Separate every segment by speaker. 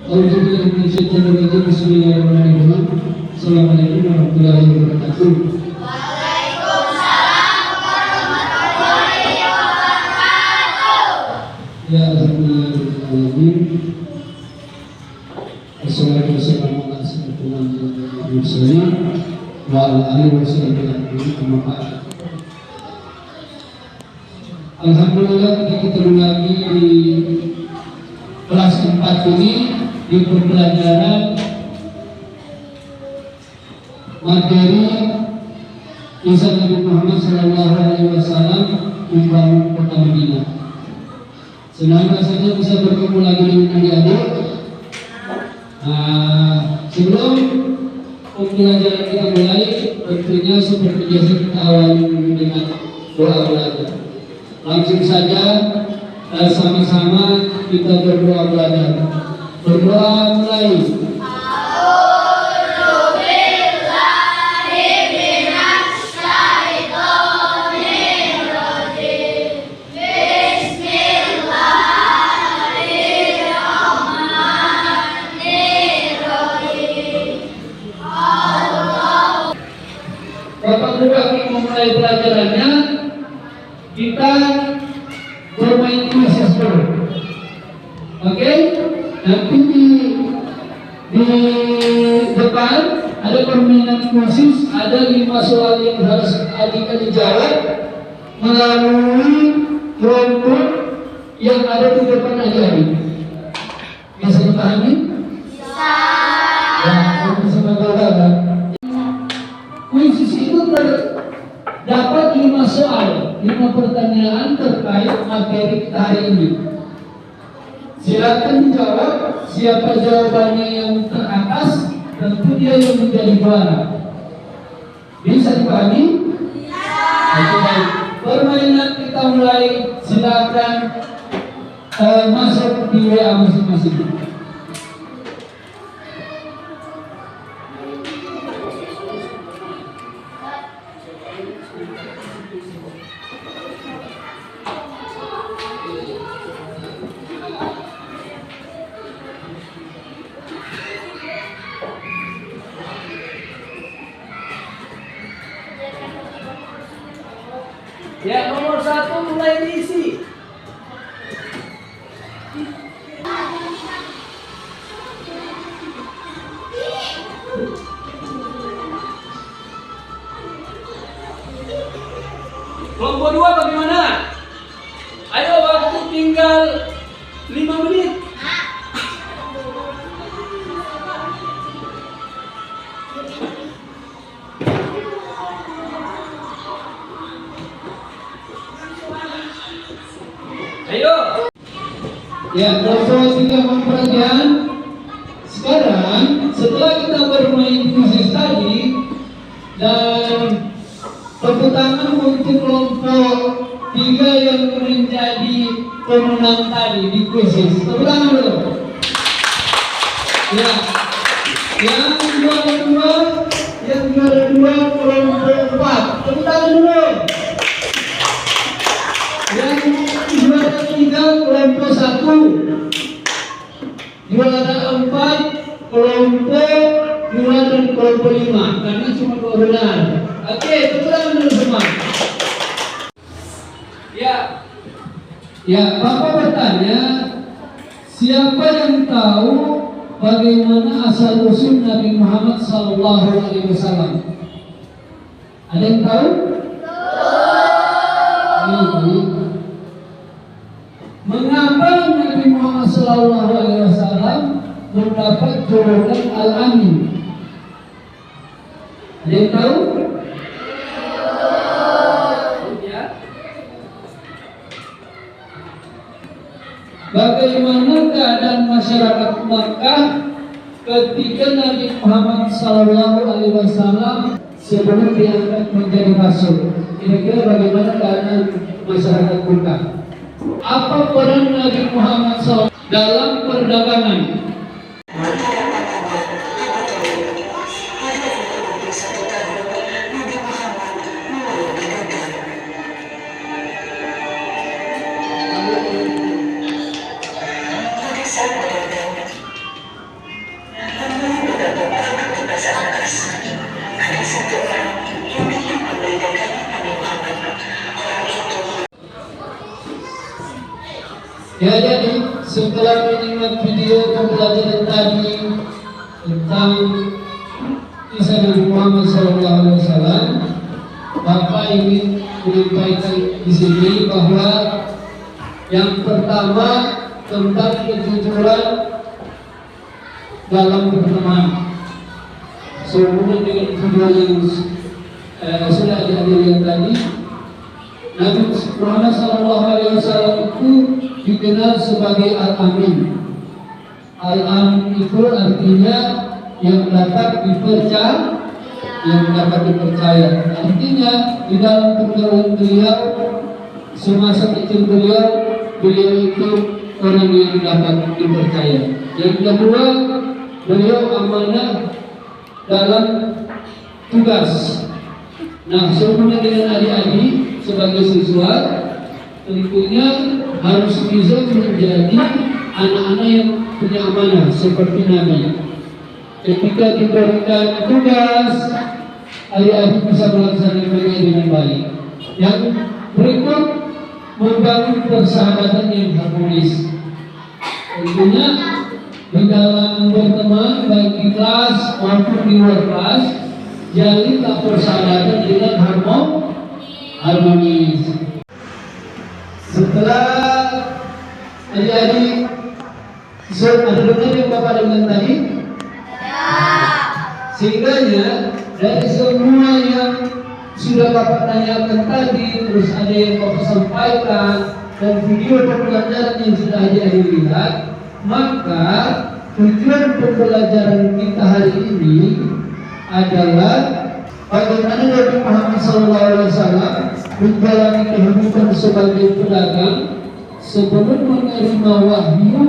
Speaker 1: Bismillahirrahmanirrahim. Assalamualaikum warahmatullahi wabarakatuh. Ya alhamdulillah. Wassalatu wassalamu ala asyrofil anbiya'i wal mursalin wa ala alihi wasallam. Alhamdulillah kita ketemu lagi di kelas 4 ini di pembelajaran materi kisah Nabi Muhammad SAW membangun kota Madinah. Senang rasanya bisa bertemu lagi dengan adik-adik. Sebelum pembelajaran kita mulai, tentunya seperti biasa kita awali dengan doa belajar. Langsung saja sama-sama kita berdoa belajar. Berdoa mulai. Bapak Guru kami memulai pelajarannya, kita bermain kuis dulu. Oke? Nanti di depan ada permainan khusus, ada 5 soal yang harus adik-adik jawab melalui kelompok yang ada di depan adik-adik. Bisa dipahami? Bisa. Ya, bisa bagaimana? Khusus itu terdapat 5 soal, 5 pertanyaan terkait materi kita hari ini. Silakan dijawab. Siapa jawabannya yang teratas, tentu dia yang menjadi juara. Bisa dipahami? Bisa. Baik. Permainan kita mulai. Silakan masuk di WA masing-masing.
Speaker 2: Ya, nomor 1 mulai diisi. Kelompok 2 bagaimana? Ayo, waktu tinggal 5 menit. Ayo.
Speaker 1: Ya, kelompok 3 pertanyaan. Sekarang setelah kita bermain kuis tadi dan tepuk tangan untuk kelompok 3 yang menjadi pemenang tadi di kuis. Tepuk tangan dulu. Ya. Yang juara 2 kelompok 4. Tepuk tangan dulu. Yang juara 3 kelompok 1, juara 4 kelompok 2 dan kelompok 5, karena cuma 2 benar. Oke, tepuk tangan dulu semua. Ya, Bapak bertanya, siapa yang tahu bagaimana asal usul Nabi Muhammad SAW? Ada yang tahu? Mengapa Nabi Muhammad SAW mendapat julukan Al-Amin? Ada yang tahu? Ya. Bagaimana keadaan masyarakat Makkah ketika Nabi Muhammad SAW sebelum diangkat menjadi rasul? Kira-kira bagaimana keadaan masyarakat Makkah? Apa peran Nabi Muhammad SAW dalam perdagangan? Ya, jadi setelah menyimak video pembelajaran tadi tentang kisah Nabi Muhammad SAW, Bapak ingin menyampaikan di sini bahwa yang pertama tentang kejujuran dalam berteman. Sehubungan dengan video yang sudah dihadiri tadi, Nabi Muhammad SAW itu dikenal sebagai Al-Amin. Al-Amin itu artinya yang dapat dipercaya. Artinya di dalam pergaulan beliau, semasa kecil beliau itu orang yang dapat dipercaya. Yang kedua, beliau amanah dalam tugas. Nah, sehubungan dengan adik-adik sebagai siswa, tentunya harus bisa menjadi anak-anak yang punya amanah seperti Nabi. Ketika diberikan tugas, adik-adik bisa melaksanakannya dengan baik. Yang berikut, membangun persahabatan yang harmonis. Tentunya di dalam berteman baik di kelas maupun di luar kelas, jalinlah persahabatan dengan harmonis. Setelah adik-adik ada benar yang Bapak dengar tadi? Sehingga dari semua yang sudah Bapak tanyakan tadi, terus ada yang Bapak sampaikan, dan video pembelajaran yang sudah adik-adik lihat, maka tujuan pembelajaran kita hari ini adalah bagaimana Nabi Muhammad SAW menjalani kehidupan sebagai pedagang sebelum menerima wahyu,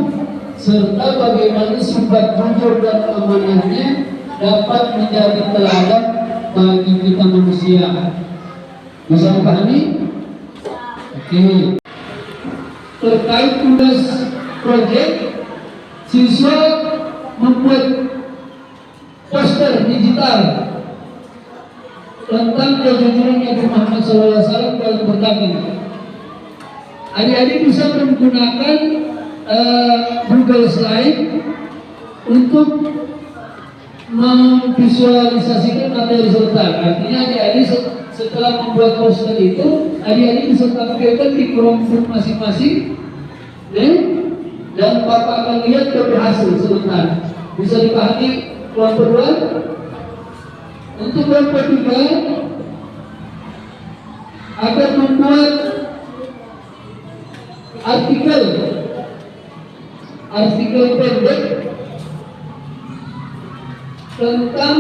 Speaker 1: serta bagaimana sifat jujur dan amanahnya dapat menjadi teladan bagi kita manusia. Bisa dipahami? Oke. Terkait tugas proyek, siswa membuat poster digital tentang kejujuran Nabi Muhammad SAW dalam berdagang. Adik-adik bisa menggunakan Google Slide untuk memvisualisasikan materi serta. Artinya adik-adik setelah membuat poster itu, adik-adik bisa tampilkan di kelompok masing-masing, dan Bapak akan lihat hasil sebentar. Bisa dipahami kelompok 2? Untuk kelompok 3 akan membuat artikel pendek tentang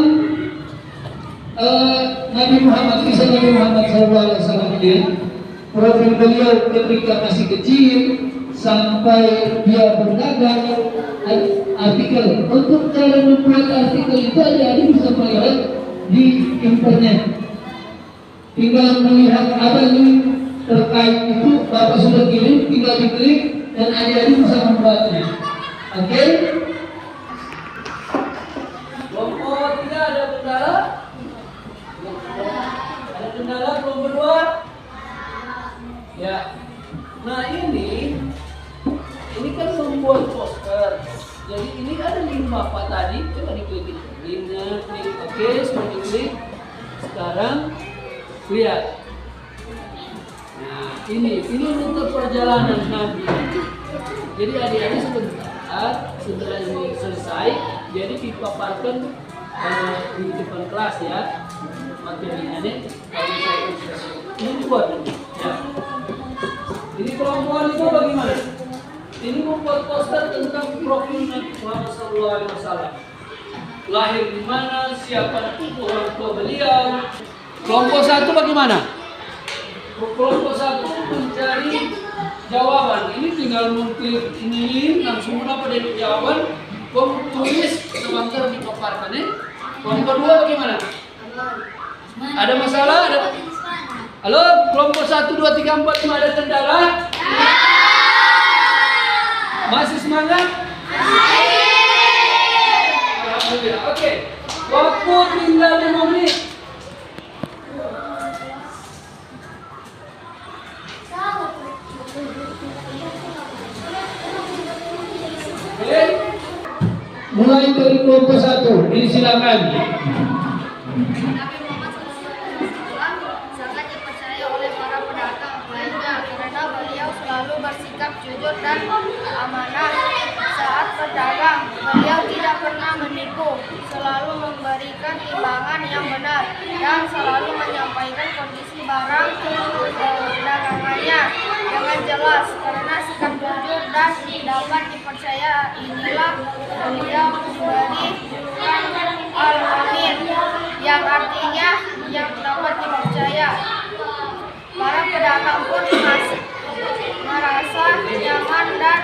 Speaker 1: Nabi Muhammad, kisah Nabi Muhammad SAW ini, profil beliau ketika masih kecil sampai dia berdagang. Artikel, untuk cara membuat artikel itu adik-adik bisa melihat di internet. Tinggal melihat ada link terkait itu, Bapak sudah kirim, tinggal diklik dan adik-adik bisa membuatnya. Oke?
Speaker 2: Kelompok 3 ada kendala? Ada kendala kelompok 2? Ya. Nah ini kan membuat poster. Jadi ini ada link Bapak tadi, coba diklik linknya, klik oke, sudah diklik. Sekarang lihat. Nah ini untuk perjalanan Nabi. Jadi adik-adik setelah ini selesai, jadi dipaparkan di depan kelas ya materinya nih. Kalau saya ini buat ya. Ini kelompok itu bagaimana? Ini membuat poster tentang profil Nabi Muhammad SAW. Lahir di mana, siapa orang tua beliau. Kelompok 1 bagaimana? Kelompok 1 mencari jawaban. Ini tinggal mengklik ini langsung dapat dari jawaban. Tulis sebentar dipaparkan ya. Kelompok 2 bagaimana? Ada masalah? Halo, kelompok 1, 2, 3, 4, 5 ada kendala? Masih semangat? Alhamdulillah. Oke. Waktu tinggal 5 menit. Oke.
Speaker 1: Mulai dari kelompok 1, silakan.
Speaker 3: Nabi Muhammad SAW sangat dipercaya oleh para pedagang lainnya karena beliau selalu bersikap jujur dan amanah saat berdagang. Beliau tidak pernah menipu, selalu memberikan timbangan yang benar dan selalu menyampaikan kondisi barang dagangannya dengan jelas. Karena sikap jujur dan dapat dipercaya inilah beliau diberi julukan Al-Amin, yang artinya yang dapat dipercaya. Para pedagang pun merasa nyaman dan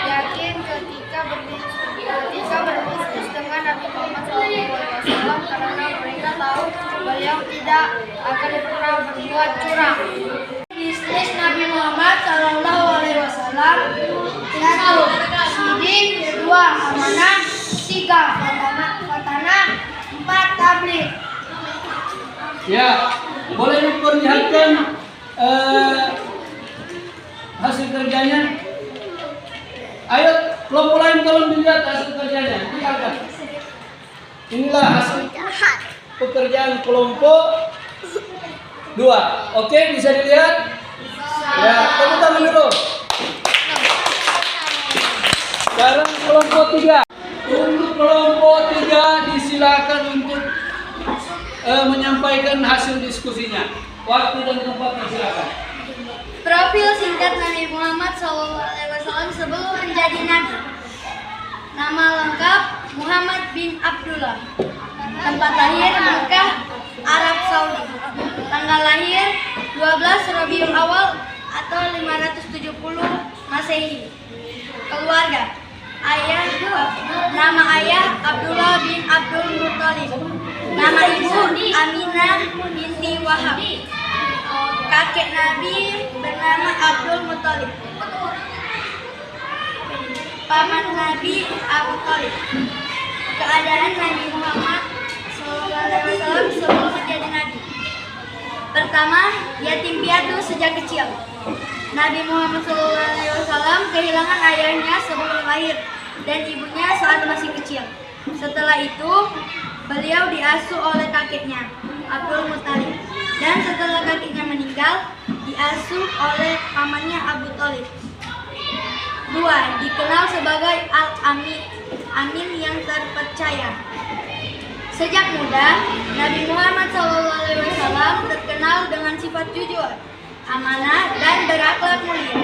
Speaker 3: yakin ketika berbisnis dengan Nabi Muhammad SAW karena mereka tahu beliau tidak akan pernah berbuat curang. Bisnis Nabi Muhammad SAW satu, sidik, dua, amanah, tiga, fatanah, empat, tabligh.
Speaker 2: Ya, boleh diperlihatkan hasil kerjanya. Ayo, kelompok lain tolong dilihat hasil kerjanya. Lihatkan. Inilah hasil pekerjaan kelompok 2. Oke, bisa dilihat? Ya, tepuk tangan dulu. Sekarang kelompok 3. Untuk kelompok 3 disilakan untuk menyampaikan hasil diskusinya. Waktu dan tempatnya silakan.
Speaker 3: Profil singkat Nabi Muhammad SAW sebelum menjadi Nabi. Nama lengkap Muhammad bin Abdullah. Tempat lahir Mekah, Arab Saudi. Tanggal lahir 12 Rabiul Awal atau 570 Masehi. Keluarga. Nama ayah Abdullah bin Abdul Muttalib. Nama ibu Aminah binti Wahab. Kakek Nabi bernama Abdul Muttalib. Paman Nabi Abu Thalib. Keadaan Nabi Muhammad SAW sebelum menjadi Nabi. Pertama, yatim piatu sejak kecil. Nabi Muhammad SAW kehilangan ayahnya sebelum lahir dan ibunya saat masih kecil. Setelah itu, beliau diasuh oleh kakeknya, Abdul Muttalib. Dan setelah kakeknya meninggal, diasuh oleh pamannya Abu Thalib. 2. Dikenal sebagai Al-Amin, Amin yang terpercaya. Sejak muda, Nabi Muhammad SAW terkenal dengan sifat jujur, amanah, dan berakhlak mulia.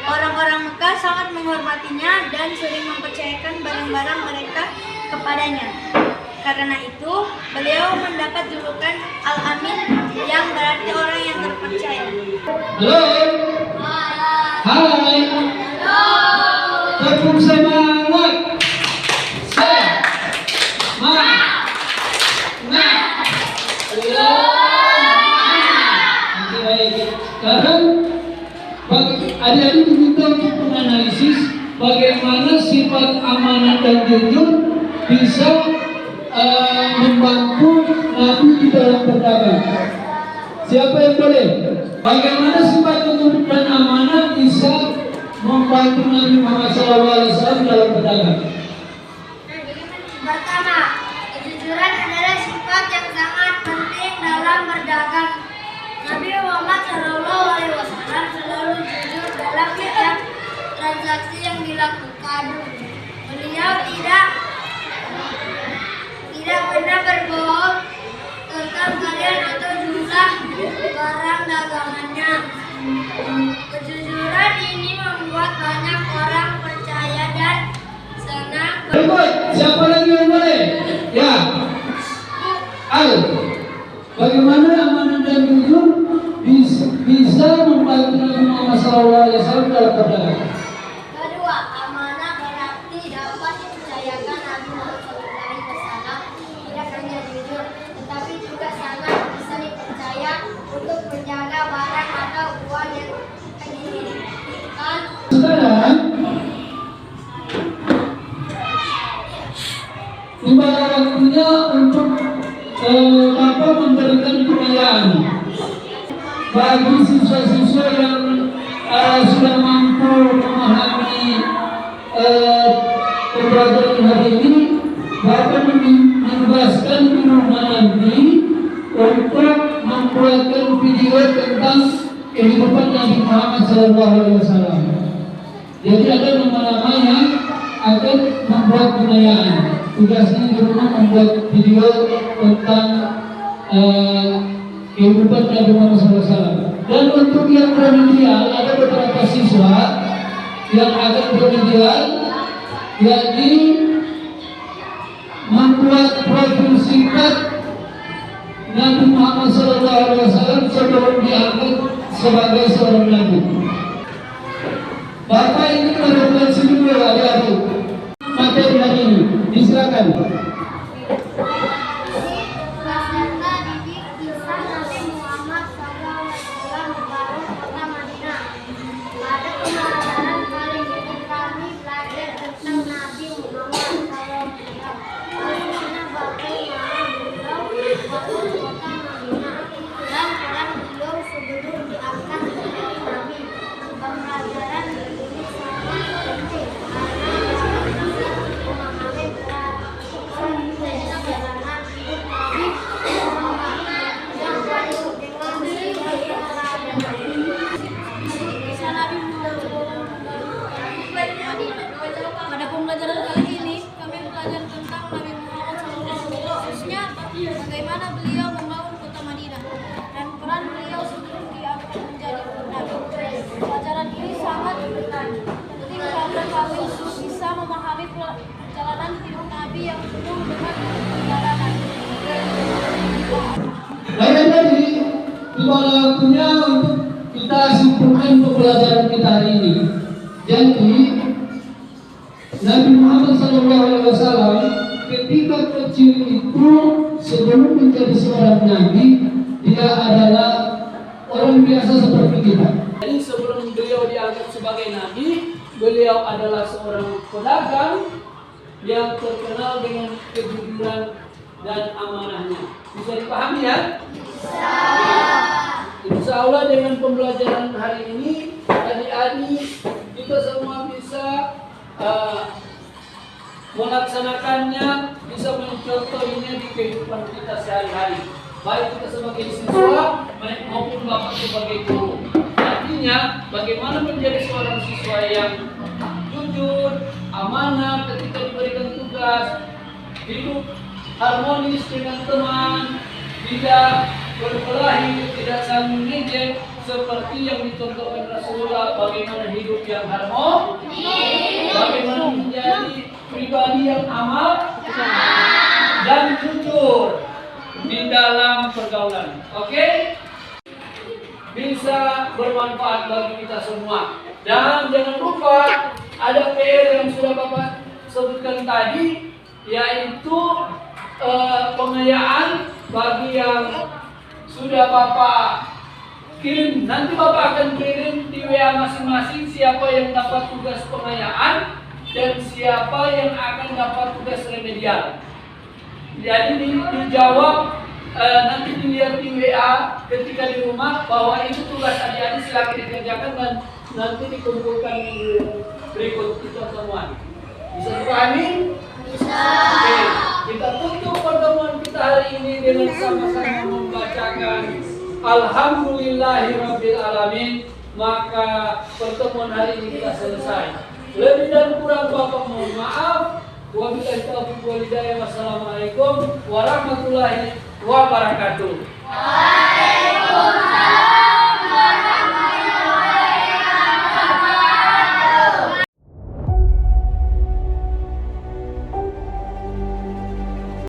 Speaker 3: Orang-orang Mekah sangat menghormatinya dan sering mempercayakan barang-barang mereka kepadanya. Karena itu, beliau mendapat julukan Al-Amin yang berarti orang yang terpercaya.
Speaker 1: Halo. Hai. Tepuk semangat. Sekarang adik-adik diminta untuk menganalisis bagaimana sifat amanah dan jujur bisa membantu Nabi di dalam berdagang. Siapa yang boleh? Bagaimana sifat jujur dan amanah bisa membantu Nabi Muhammad SAW dalam berdagang?
Speaker 3: Pertama, kejujuran adalah sifat yang sangat penting dalam berdagang. Nabi Muhammad SAW selalu jujur dalam setiap transaksi yang dilakukan. Beliau tidak pernah berbohong tentang kalian atau jumlah barang dagangannya. Kejujuran ini membuat banyak orang percaya dan senang.
Speaker 1: Berikut, siapa lagi yang boleh? Ya, Al. Bagaimana amanah dan jujur bisa membantu Nabi Muhammad SAW dalam berdagang?
Speaker 3: Kedua, amanah berarti dapat dipercayakan. Nabi Muhammad SAW tidak hanya jujur, tetapi juga sangat bisa dipercaya untuk menjaga barang atau uang yang dihidupkan.
Speaker 1: Sekarang, tiba waktunya untuk Bapak memberikan perayaan bagi siswa-siswa yang sudah mampu memahami pembelajaran hari ini Bapak menugaskan Guru Manandi untuk membuatkan video tentang kehidupan Nabi Muhammad SAW. Jadi ada nama-nama yang akan membuat penayaan. Tugasnya di rumah membuat video tentang kehidupan Nabi Muhammad SAW. Dan untuk yang remedial ada beberapa siswa yang akan remedial, yakni membuat profil singkat Nabi Muhammad SAW sebelum diangkat sebagai seorang nabi. Bapak ini merefleksi dulu adik-adik materi hari ini. Disilakan.
Speaker 4: Pada pembelajaran kali ini kami belajar tentang Nabi Muhammad SAW, khususnya bagaimana beliau membangun kota Madinah dan peran beliau sebelum diangkat menjadi nabi. Pelajaran ini sangat penting karena kami bisa memahami perjalanan hidup Nabi yang penuh dengan perjalanan.
Speaker 1: Baik, tadi tiba waktunya untuk kita simpulkan pembelajaran kita hari ini. Jadi Nabi Muhammad SAW ketika kecil itu sebelum menjadi seorang nabi, dia adalah orang biasa seperti kita.
Speaker 2: Jadi sebelum beliau diangkat sebagai nabi, beliau adalah seorang pedagang yang terkenal dengan kejujuran dan amanahnya. Bisa dipahami ya? Insya Allah dengan pembelajaran hari ini, adik-adik kita semua bisa melaksanakannya, bisa mencontohnya di kehidupan kita sehari-hari. Baik kita sebagai siswa, maupun bapak sebagai guru. Artinya, bagaimana menjadi seorang siswa yang jujur, amanah ketika diberikan tugas, hidup harmonis dengan teman, tidak berkelahi, tidak saling mengejek, seperti yang dicontohkan Rasulullah, bagaimana hidup yang harmonis, bagaimana menjadi pribadi yang amal dan jujur di dalam pergaulan. Oke? Bisa bermanfaat bagi kita semua. Dan jangan lupa ada PR yang sudah Bapak sebutkan tadi, yaitu pengayaan bagi yang sudah Bapak kirim. Nanti Bapak akan kirim di WA masing-masing siapa yang dapat tugas pengayaan dan siapa yang akan dapat tugas remedial. Jadi dijawab, nanti dilihat di WA ketika di rumah bahwa itu tugas adik-adik, silakan dikerjakan dan nanti dikumpulkan di berikut kita semua. Bisa dipahami? Bisa. Oke, kita tutup pertemuan kita hari ini dengan sama-sama membacakan Alhamdulillahirabbil alamin. Maka pertemuan hari ini kita selesai. Lebih dan kurang Bapak mohon maaf. Wabillahi taufiq wal hidayah. Wassalamualaikum warahmatullahi wabarakatuh.
Speaker 3: Waalaikumsalam.